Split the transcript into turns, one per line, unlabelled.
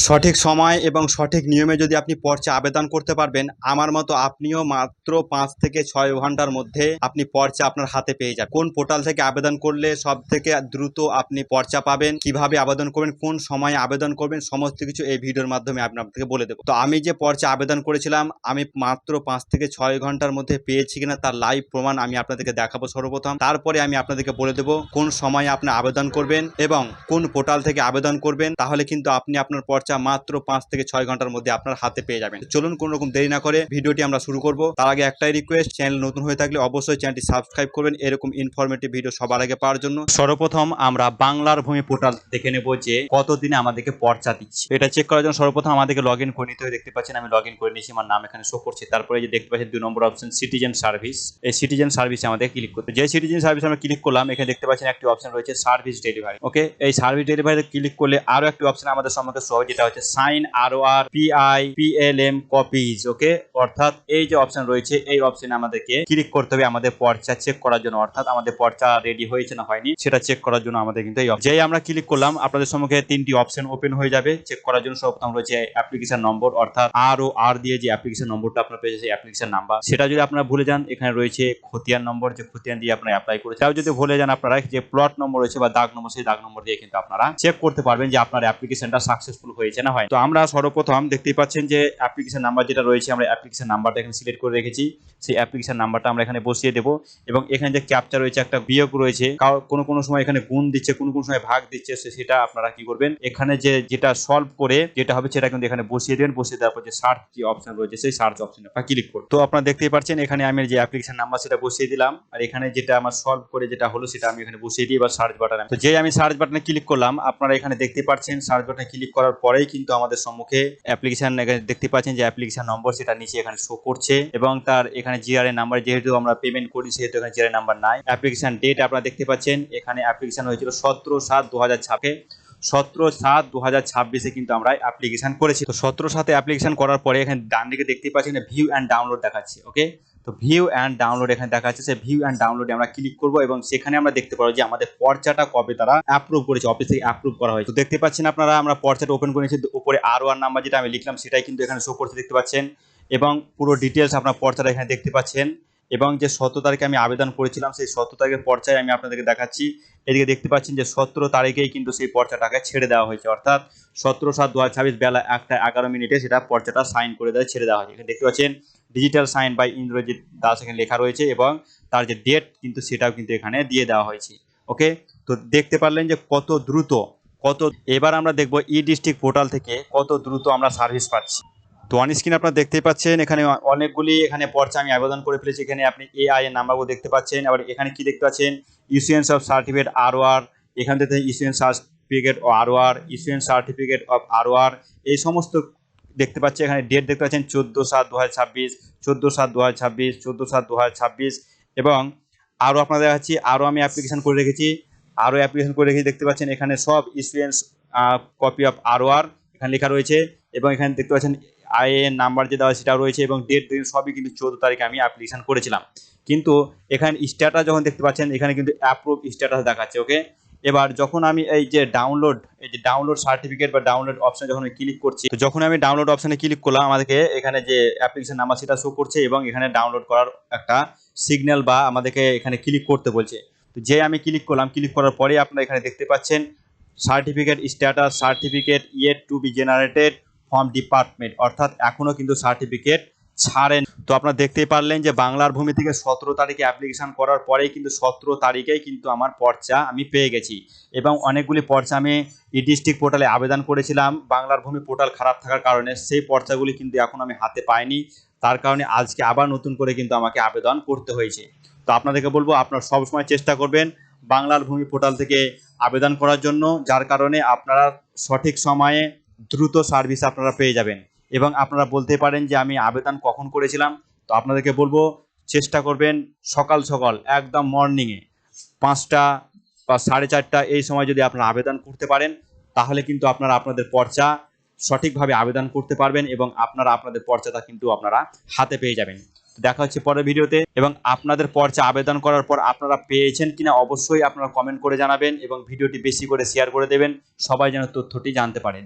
সঠিক সময় এবং সঠিক নিয়মে যদি আপনি পর্চা আবেদন করতে পারবেন, আমার মতো আপনিও মাত্র 5 থেকে 6 ঘন্টার মধ্যে আপনি পর্চা আপনার হাতে পেয়ে যাবেন। কোন পোর্টাল থেকে আবেদন করলে সব থেকে দ্রুত আপনি পর্চা পাবেন, কিভাবে আবেদন করবেন, কোন সময়ে আবেদন করবেন, সমস্ত কিছু এই ভিডিওর মাধ্যমে আমি আপনাদেরকে বলে দেবো। তো আমি যে পর্চা আবেদন করেছিলাম, আমি মাত্র 5 থেকে 6 ঘন্টার মধ্যে পেয়েছি কিনা তার লাইভ প্রমাণ আমি আপনাদেরকে দেখাবো সর্বপ্রথম। তারপরে আমি আপনাদেরকে বলে দেবো কোন সময়ে আপনি আবেদন করবেন এবং কোন পোর্টাল থেকে আবেদন করবেন। তাহলে কিন্তু আপনি আপনার পর্চা মাত্র 5 থেকে 6 ঘন্টার মধ্যে আপনার হাতে পেয়ে যাবেন। চলুন কোনো রকম দেরি না করে ভিডিওটি আমরা শুরু করব। তার আগে একটাই রিকোয়েস্ট, চ্যানেল নতুন হয়ে থাকলে অবশ্যই চ্যানেলটি সাবস্ক্রাইব করবেন এরকম ইনফরমেটিভ ভিডিও সবার আগে পাওয়ার জন্য। সর্বপ্রথম আমরা বাংলার ভূমি পোর্টাল দেখে নেব যে কতদিনে আমাদেরকে পর্চা দিচ্ছে। এটা চেক করার জন্য সর্বপ্রথম আমাদেরকে লগ ইন করে নিতে হবে। দেখতে পাচ্ছেন আমি লগ ইন করে নিয়েছি, আমার নাম এখানে শো করছে। তারপরে যে দেখতে পাচ্ছেন 2 নম্বর অপশন সিটিজেন সার্ভিস, এই সিটিজেন সার্ভিসে আমাদের ক্লিক করতে। যে সিটিজেন সার্ভিস আমরা ক্লিক করলাম, এখানে দেখতে পাচ্ছেন একটি অপশন রয়েছে সার্ভিস ডেলিভারি। ওকে, এই সার্ভিস ডেলিভারিতে ক্লিক করলে আরো একটি অপশন আমাদের সম্মুখে শো হয়, যেটা হচ্ছে sign ROR PI PLM copies. Okay, অর্থাৎ এই যে অপশন রয়েছে এই অপশনে আমাদেরকে ক্লিক করতে হবে আমাদের পর্চা চেক করার জন্য, অর্থাৎ আমাদের পর্চা রেডি হয়েছে না হয়নি সেটা চেক করার জন্য আমাদের কিন্তু এই যেই আমরা ক্লিক করলাম আপনাদের সম্মুখে 3টি অপশন ওপেন হয়ে যাবে। চেক করার জন্য সর্বপ্রথম রয়েছে অ্যাপ্লিকেশন নম্বর, অর্থাৎ ROR দিয়ে যে অ্যাপ্লিকেশন নম্বরটা আপনারা পেয়েছেন সেই অ্যাপ্লিকেশন নাম্বার, সেটা যদি আপনারা ভুলে যান এখানে রয়েছে খতিয়ান নম্বর, যে খতিয়ান দিয়ে আপনারা অ্যাপ্লাই করেছেন। তাও যদি ভুলে যান আপনারা যে প্লট নম্বর রয়েছে বা দাগ নম্বর, সেই দাগ নম্বর দিয়ে কিন্তু আপনারা চেক করতে পারবেন যে আপনার অ্যাপ্লিকেশনটা সাকসেসফুল হয়েছে না হয়। তো আমরা সর্বপ্রথম দেখতেই পাচ্ছেন যে অ্যাপ্লিকেশন নাম্বার যেটা রয়েছে, আমরা অ্যাপ্লিকেশন নাম্বারটা এখানে সিলেক্ট করে রেখেছি। সেই অ্যাপ্লিকেশন নাম্বারটা আমরা এখানে বসিয়ে দেবো এবং এখানে যে ক্যাপচা রয়েছে, একটা বিয়োগ রয়েছে, কোনো সময় এখানে গুণ দিচ্ছে, কোনো সময় ভাগ দিচ্ছে, সেটা আপনারা কি করবেন, এখানে যেটা সলভ করে যেটা হবে সেটা কিন্তু এখানে বসিয়ে দেবেন। বসিয়ে দেওয়ার পর যে সার্চ যে অপশন রয়েছে সেই সার্চ অপশনে ক্লিক করুন। তো আপনারা দেখতেই পাচ্ছেন এখানে আমি যে অ্যাপ্লিকেশন নাম্বার সেটা বসিয়ে দিলাম, আর এখানে যেটা আমার সলভ করে যেটা হলো সেটা আমি এখানে বসিয়ে দিই। এবার সার্চ বাটনে, তো যে আমি সার্চ বাটনে ক্লিক করলাম, আপনারা এখানে দেখতে পাচ্ছেন সার্চ বাটনে ক্লিক করার পরেই কিন্তু আমাদের সম্মুখে অ্যাপ্লিকেশন দেখতে পাচ্ছেন যে অ্যাপ্লিকেশন নম্বর সেটা নিচে এখানে শো করছে এবং তার এখানে জিআরএ নাম্বার, যেহেতু আমরা পেমেন্ট করি সেহেতু এখানে জিআরএ নাম্বার নাই। অ্যাপ্লিকেশন ডেট আপনারা দেখতে পাচ্ছেন এখানে অ্যাপ্লিকেশন হয়েছিল 17/7/2026, 17/7/2026 কিন্তু আমরা অ্যাপ্লিকেশন করেছি। তো 17/7 অ্যাপ্লিকেশন করার পরে এখানে ডান দিকে দেখতে পাচ্ছেন ভিউ অ্যান্ড ডাউনলোড দেখাচ্ছে। ওকে, তো ভিউ অ্যান্ড ডাউনলোড এখানে দেখাচ্ছে, সেই ভিউ অ্যান্ড ডাউনলোডে আমরা ক্লিক করব এবং সেখানে আমরা দেখতে পাবো যে আমাদের পর্চাটা কবে তারা অ্যাপ্রুভ করেছে, অফিস থেকে অ্যাপ্রুভ করা হয়েছে। তো দেখতে পাচ্ছেন আপনারা আমরা পর্চাটা ওপেন করেছি, উপরে ROR নাম্বার যেটা আমি লিখলাম সেটাই কিন্তু এখানে শো করতে দেখতে পাচ্ছেন এবং পুরো ডিটেলস আপনার পর্চাটা এখানে দেখতে পাচ্ছেন। এবং যে 17 তারিখে আমি আবেদন করেছিলাম সেই 17 তারিখের পর্চায় আমি আপনাদেরকে দেখাচ্ছি। এদিকে দেখতে পাচ্ছেন যে 17 তারিখেই কিন্তু সেই পর্চাটাকে ছেড়ে দেওয়া হয়েছে, অর্থাৎ 17/7/2026 বেলা 1:11 সেটা পর্চাটা সাইন করে দেওয়া ছেড়ে দেওয়া হয়েছে। এখানে দেখতে পাচ্ছেন digital sign by Indrajit Das এখানে লেখা রয়েছে এবং তার যে ডেট কিন্তু সেটাও কিন্তু এখানে দিয়ে দেওয়া হয়েছে। ওকে, তো দেখতে পারলেন যে কত দ্রুত এবার আমরা দেখব ডিস্ট্রিক্ট পোর্টাল থেকে কত দ্রুত আমরা সার্ভিস পাচ্ছি। তো অন স্ক্রিন আপনারা দেখতেই পাচ্ছেন এখানে অনেকগুলি এখানে পর্চা আমি আবেদন করে ফেলেছি। এখানে আপনি AI এর নাম্বারগুলো দেখতে পাচ্ছেন, আবার এখানে কি দেখতে পাচ্ছেন ইস্যুয়েন্স অফ সার্টিফিকেট ROR, এখান থেকে issuance certificate ROR, issuance certificate of ROR, এই সমস্ত দেখতে পাচ্ছি। এখানে ডেট দেখতে পাচ্ছেন 14/7/2026, 14/7/2026, 14/7/2026 এবং আরও আপনাদের দেখাচ্ছি আরও আমি অ্যাপ্লিকেশন করে রেখেছি, দেখতে পাচ্ছেন এখানে সব ইস্যুয়েন্স কপি অফ ROR এখানে লেখা রয়েছে এবং এখানে দেখতে পাচ্ছেন IAN নাম্বার যে দেওয়া সেটাও রয়েছে এবং ডেট সবই কিন্তু 14 তারিখে আমি অ্যাপ্লিকেশন করেছিলাম। কিন্তু এখানে স্ট্যাটাস যখন দেখতে পাচ্ছেন এখানে কিন্তু অ্যাপ্রুভ স্ট্যাটাস দেখাচ্ছে। ওকে, এবার যখন আমি এই যে ডাউনলোড সার্টিফিকেট বা ডাউনলোড অপশনে যখন আমি ক্লিক করছি, তো যখন আমি ডাউনলোড অপশনে ক্লিক করলাম আমাদেরকে এখানে যে অ্যাপ্লিকেশন নাম্বার সেটা শো করছে এবং এখানে ডাউনলোড করার একটা সিগন্যাল বা আমাদেরকে এখানে ক্লিক করতে বলছে। তো যে আমি ক্লিক করলাম, ক্লিক করার পরে আপনারা এখানে দেখতে পাচ্ছেন certificate status, certificate yet two B generated from department, অর্থাৎ এখনো কিন্তু সার্টিফিকেট ছাড়েন। তো আপনারা দেখতেই পারলেন যে বাংলার ভূমি থেকে 17 তারিখে অ্যাপ্লিকেশন করার পরেই কিন্তু 17 তারিখেই কিন্তু আমার পর্চা আমি পেয়ে গেছি এবং অনেকগুলি পর্চা আমি ডিস্ট্রিক্ট পোর্টালে আবেদন করেছিলাম। বাংলার ভূমি পোর্টাল খারাপ থাকার কারণে সেই পর্চাগুলি কিন্তু এখন আমি হাতে পাইনি, তার কারণে আজকে আবার নতুন করে কিন্তু আমাকে আবেদন করতে হয়েছে। তো আপনাদেরকে বলবো আপনারা সবসময় চেষ্টা করবেন বাংলার ভূমি পোর্টাল থেকে আবেদন করার জন্য, যার কারণে আপনারা সঠিক সময়ে দ্রুত সার্ভিস আপনারা পেয়ে যাবেন। এবং আপনারা বলতে পারেন যে আমি আবেদন কখন করেছিলাম, তো আপনাদেরকে বলবো চেষ্টা করবেন সকাল সকাল একদম মর্নিংয়ে 5টা বা 4:30 এই সময় যদি আপনারা আবেদন করতে পারেন তাহলে কিন্তু আপনারা আপনাদের পর্চা সঠিকভাবে আবেদন করতে পারবেন এবং আপনারা আপনাদের পর্চাটা কিন্তু আপনারা হাতে পেয়ে যাবেন। দেখা হচ্ছে পরের ভিডিওতে এবং আপনাদের পর্চা আবেদন করার পর আপনারা পেয়েছেন কিনা অবশ্যই আপনারা কমেন্ট করে জানাবেন এবং ভিডিওটি বেশি করে শেয়ার করে দেবেন, সবাই যেন তথ্যটি জানতে পারে।